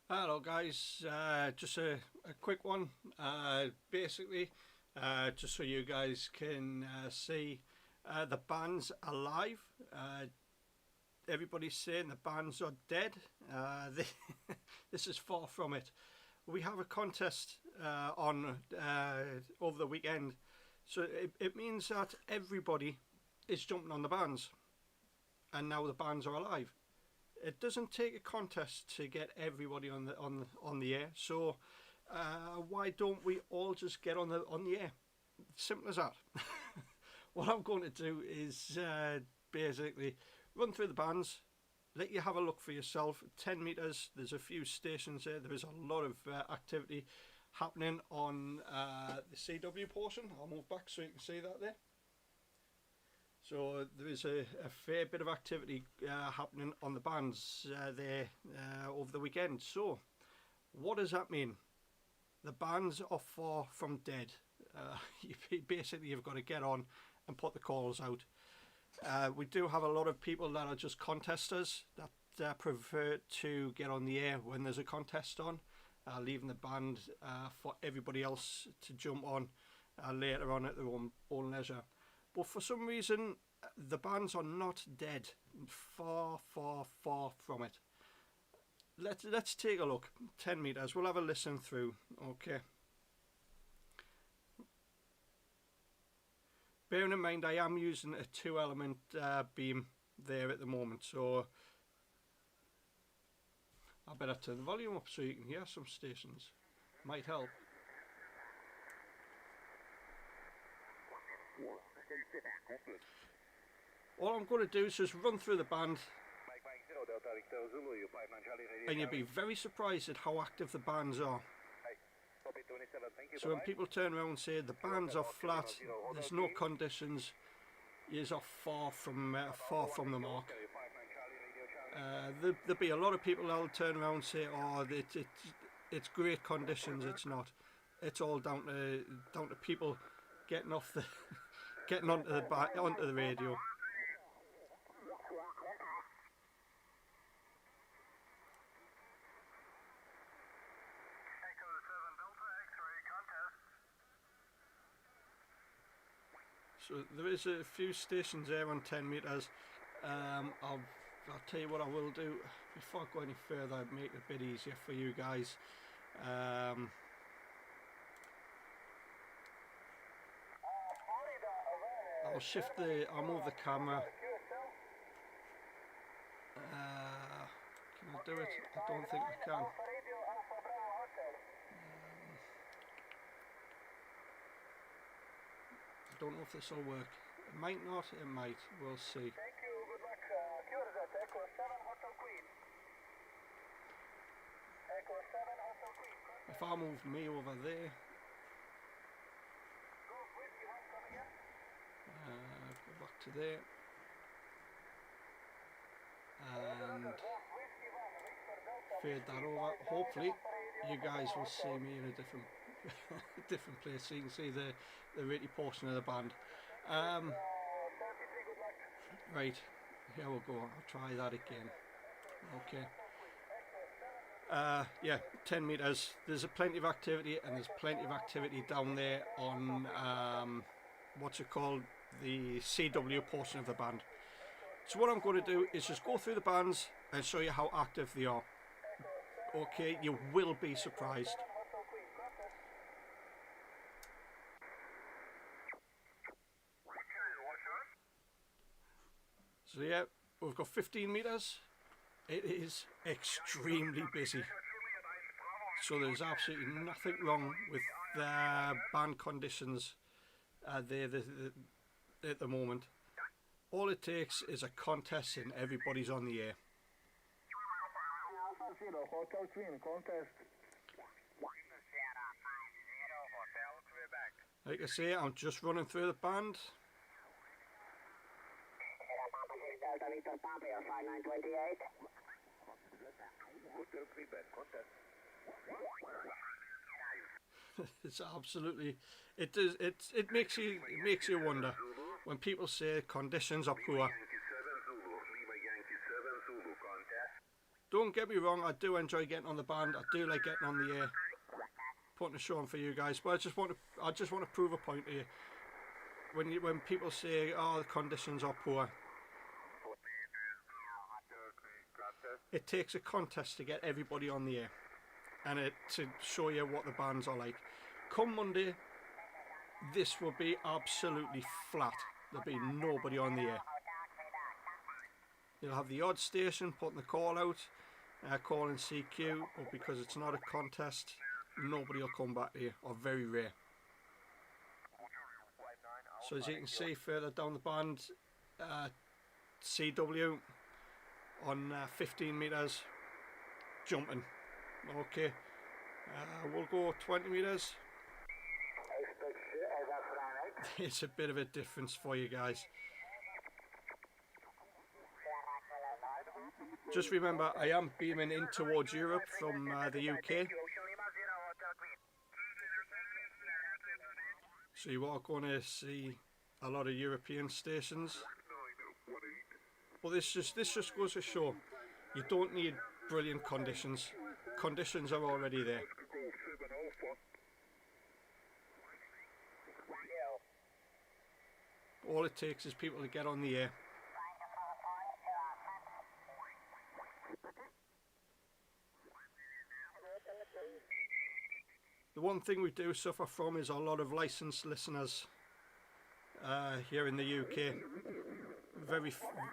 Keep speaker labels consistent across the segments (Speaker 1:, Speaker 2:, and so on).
Speaker 1: Hello guys, just a quick one. Basically, just so you guys can see the bands are live. Everybody's saying the bands are dead. This is far from it. We have a contest on over the weekend, so it means that everybody is jumping on the bands, and now the bands are alive. It doesn't take a contest to get everybody on the air. So why don't we all just get on the air? Simple as that. What I'm going to do is basically run through the bands, let you have a look for yourself. 10 meters. There's a few stations there. There is a lot of activity happening on the CW portion. I'll move back so you can see that there. So there is a fair bit of activity happening on the bands there over the weekend. So what does that mean? The bands are far from dead. Basically, you've got to get on and put the calls out. We do have a lot of people that are just contesters that prefer to get on the air when there's a contest on, leaving the band for everybody else to jump on later on at their own leisure. But for some reason, the bands are not dead. Far, far, far from it. Let's take a look. 10 meters. We'll have a listen through. Okay. Bearing in mind, I am using a 2-element beam there at the moment, so I better turn the volume up so you can hear some stations. Might help. All I'm going to do is just run through the band, and you'll be very surprised at how active the bands are. So when people turn around and say the bands are flat, there's no conditions, you are far from the mark. There'll be a lot of people that'll turn around and say, "Oh, it's great conditions." It's not. It's all down to people getting off the getting onto the radio. So there is a few stations there on 10 meters. I'll tell you what I will do before I go any further, make it a bit easier for you guys. I'll move the camera. Can I do it? I don't think I can. I don't know if this will work. It might not, it might. We'll see.
Speaker 2: Thank you, good luck. Echo 7 Hotel Queen. Echo 7 Hotel Queen.
Speaker 1: If I move me over there. Go back to there. And fade that over. Hopefully you guys will see me in a different different place so you can see the really portion of the band. Right, here we go. I'll try that again. Okay. Yeah, 10 meters. There's plenty of activity, and there's plenty of activity down there on what's it called, the CW portion of the band. So what I'm going to do is just go through the bands and show you how active they are. Okay, you will be surprised. So yeah, we've got 15 meters. It is extremely busy. So there's absolutely nothing wrong with the band conditions there at the moment. All it takes is a contest and everybody's on the air.
Speaker 2: Hotel Queen contest.
Speaker 1: Like I say, I'm just running through the band. It's absolutely, it makes you wonder when people say conditions are poor. Don't get me wrong, I do enjoy getting on the band. I do like getting on the air, putting a show on for you guys. But I just want to prove a point to you. When people say, "Oh, the conditions are poor," it takes a contest to get everybody on the air, and to show you what the bands are like. Come Monday, this will be absolutely flat. There'll be nobody on the air. You'll have the odd station putting the call out, calling CQ, but because it's not a contest, nobody will come back to you, or very rare. So as you can see further down the band, CW on 15 meters, jumping. Okay, we'll go 20 meters. It's a bit of a difference for you guys. Just remember, I am beaming in towards Europe from the UK, so you are going to see a lot of European stations. But this just goes to show, you don't need brilliant conditions. Conditions are already there. All it takes is people to get on the air. The one thing we do suffer from is a lot of licensed listeners here in the UK.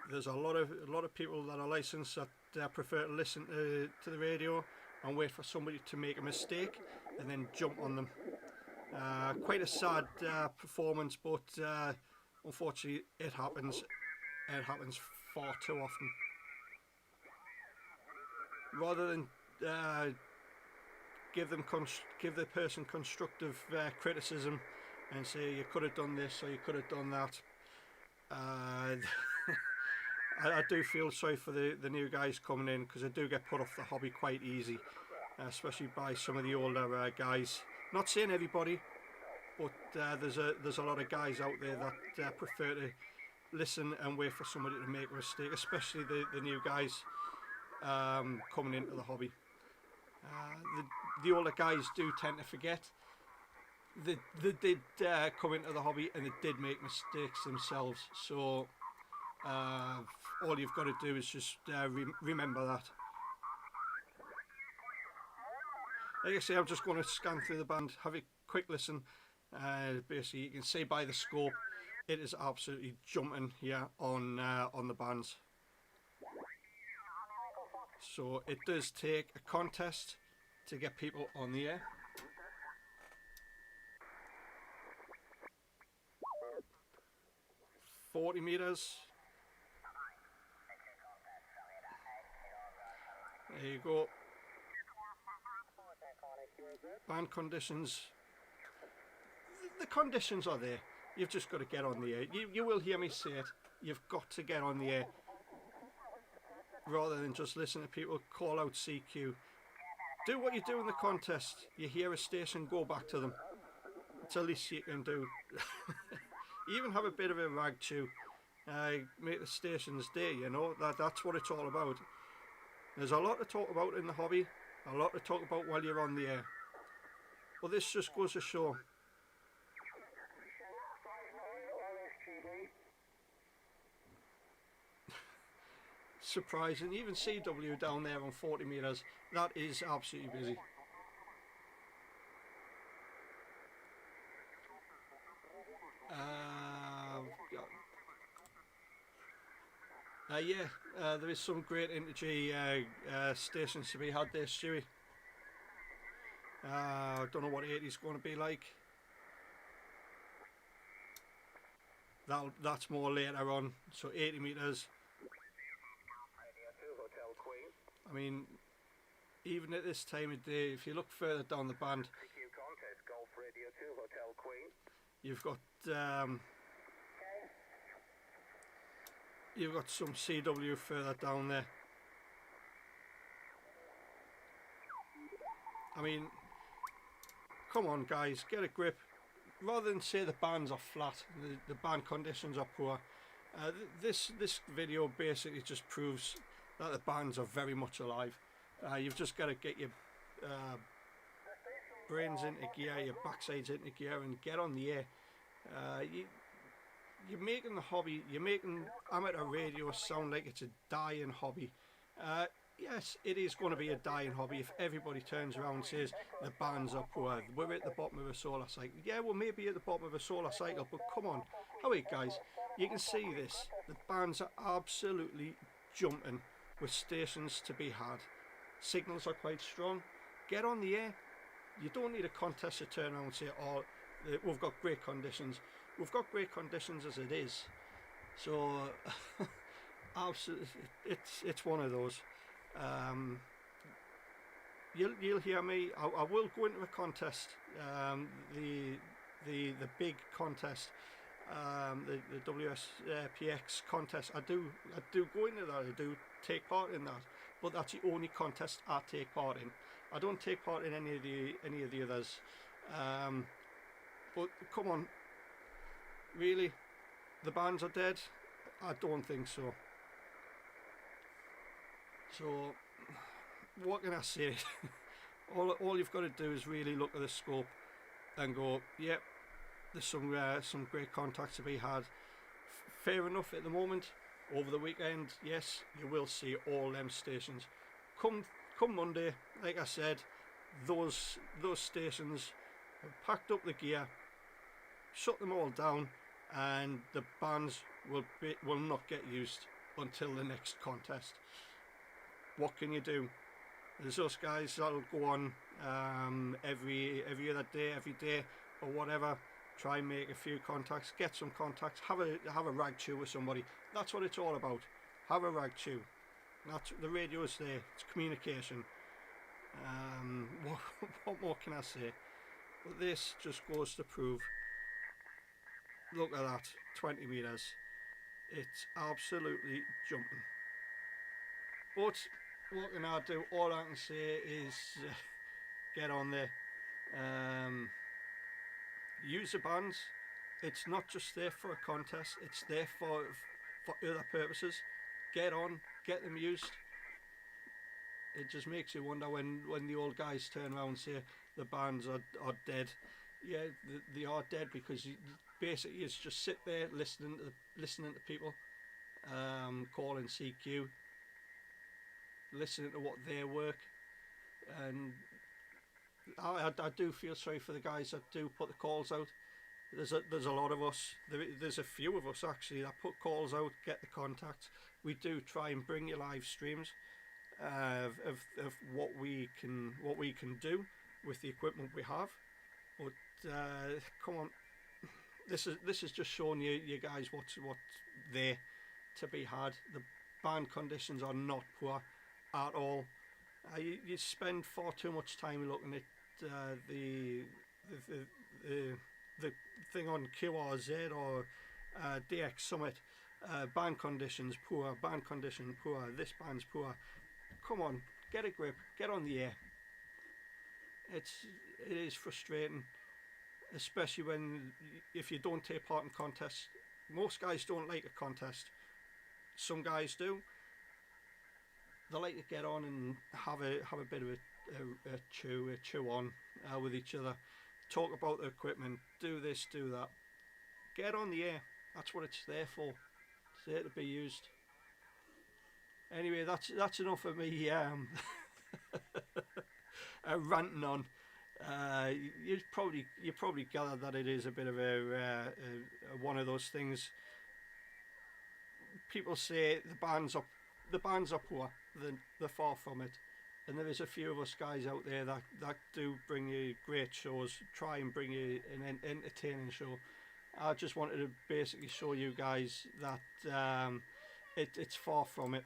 Speaker 1: There's a lot of people that are licensed that prefer to listen to the radio and wait for somebody to make a mistake and then jump on them. Quite a sad performance, but unfortunately it happens. It happens far too often. Rather than give the person constructive criticism and say you could have done this or you could have done that, I do feel sorry for the new guys coming in, because they do get put off the hobby quite easy, especially by some of the older guys. Not saying everybody, but there's a lot of guys out there that prefer to listen and wait for somebody to make a mistake, especially the new guys coming into the hobby. The older guys do tend to forget. They did come into the hobby and they did make mistakes themselves, so all you've got to do is just remember that. Like I say, I'm just going to scan through the band, have a quick listen. Basically, you can see by the scope, it is absolutely jumping here on the bands. So it does take a contest to get people on the air. "40 meters. There you go. Band conditions. The conditions are there. You've just got to get on the air. You will hear me say it. You've got to get on the air, rather than just listen to people call out CQ. Do what you do in the contest. You hear a station, go back to them. It's the least you can do. Even have a bit of a rag chew. Make the stations day, you know. That's what it's all about. There's a lot to talk about in the hobby. A lot to talk about while you're on the air. Well, this just goes to show. Surprising, even CW down there on 40 meters, that is absolutely busy. There is some great Intergy stations to be had there, Stewie. I don't know what 80 is going to be like. That's more later on. So 80 meters. I mean, even at this time of day, if you look further down the band, you've got some CW further down there. I mean, come on guys, get a grip. Rather than say the bands are flat, the band conditions are poor, this video basically just proves that the bands are very much alive. You've just got to get your brains into gear, your backsides into gear, and get on the air. You're making the hobby, you're making amateur radio sound like it's a dying hobby. Yes, it is going to be a dying hobby if everybody turns around and says the bands are poor, we're at the bottom of a solar cycle. Yeah, well, maybe at the bottom of a solar cycle, but come on. Alright, guys, you can see this. The bands are absolutely jumping with stations to be had. Signals are quite strong. Get on the air. You don't need a contest to turn around and say, oh, we've got great conditions. We've got great conditions as it is. So, absolutely, it's one of those. You'll hear me. I will go into a contest. The big contest. The WSPX contest. I do go into that. I do take part in that. But that's the only contest I take part in. I don't take part in any of the others. But come on. Really, the bands are dead? I don't think so. So, what can I say? all you've got to do is really look at the scope and go, yep, there's some great contacts to be had. Fair enough at the moment. Over the weekend, yes, you will see all them stations. Come Monday, like I said, those stations have packed up the gear, shut them all down, and the bands will not get used until the next contest. What can you do? There's us guys that'll go on every other day, every day, or whatever. Try and make a few contacts, get some contacts, have a rag chew with somebody. That's what it's all about. Have a rag chew. That's the radio's there. It's communication. What more can I say? But this just goes to prove. Look at that, 20 metres. It's absolutely jumping. But what can I do? All I can say is get on there. Use the bands. It's not just there for a contest. It's there for other purposes. Get on, get them used. It just makes you wonder when the old guys turn around and say the bands are dead. Yeah, they are dead because basically it's just sit there listening to people, calling CQ, listening to what their work, and I do feel sorry for the guys that do put the calls out. There's a lot of us. There's a few of us actually that put calls out, get the contacts. We do try and bring you live streams of what we can do with the equipment we have. But come on, this is just showing you guys what's there to be had. The band conditions are not poor at all. You spend far too much time looking at the thing on QRZ or DX Summit. Band conditions poor, band condition poor, this band's poor. Come on, get a grip, get on the air. It is frustrating, especially if you don't take part in contests. Most guys don't like a contest. Some guys do. They like to get on and have a bit of a chew on with each other, talk about the equipment, do this, do that. Get on the air. That's what it's there for. It's there to be used. Anyway, that's enough of me ranting on. You probably gathered that it is a bit of a one of those things. People say the bands are poor. They're far from it, and there is a few of us guys out there that do bring you great shows, try and bring you an entertaining show. I just wanted to basically show you guys that it's far from it,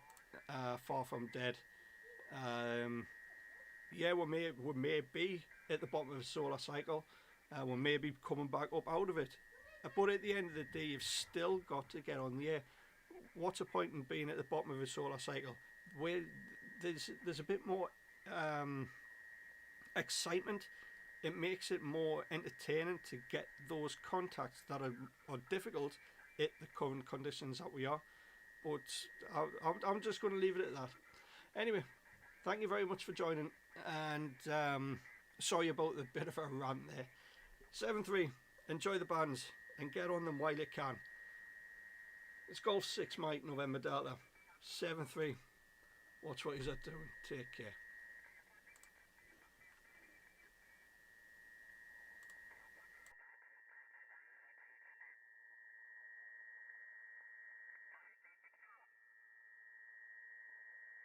Speaker 1: far from dead. Yeah, we may be at the bottom of the solar cycle, we may be coming back up out of it, but at the end of the day, you've still got to get on the air. What's the point in being at the bottom of a solar cycle? Where there's a bit more excitement. It makes it more entertaining to get those contacts that are difficult at the current conditions that we are. But I'm just going to leave it at that. Anyway, Thank you very much for joining, and sorry about the bit of a rant there. 7-3, enjoy the bands and get on them while you can. It's Golf 6 Mike, November Delta. 7-3, watch what you're doing. Take care.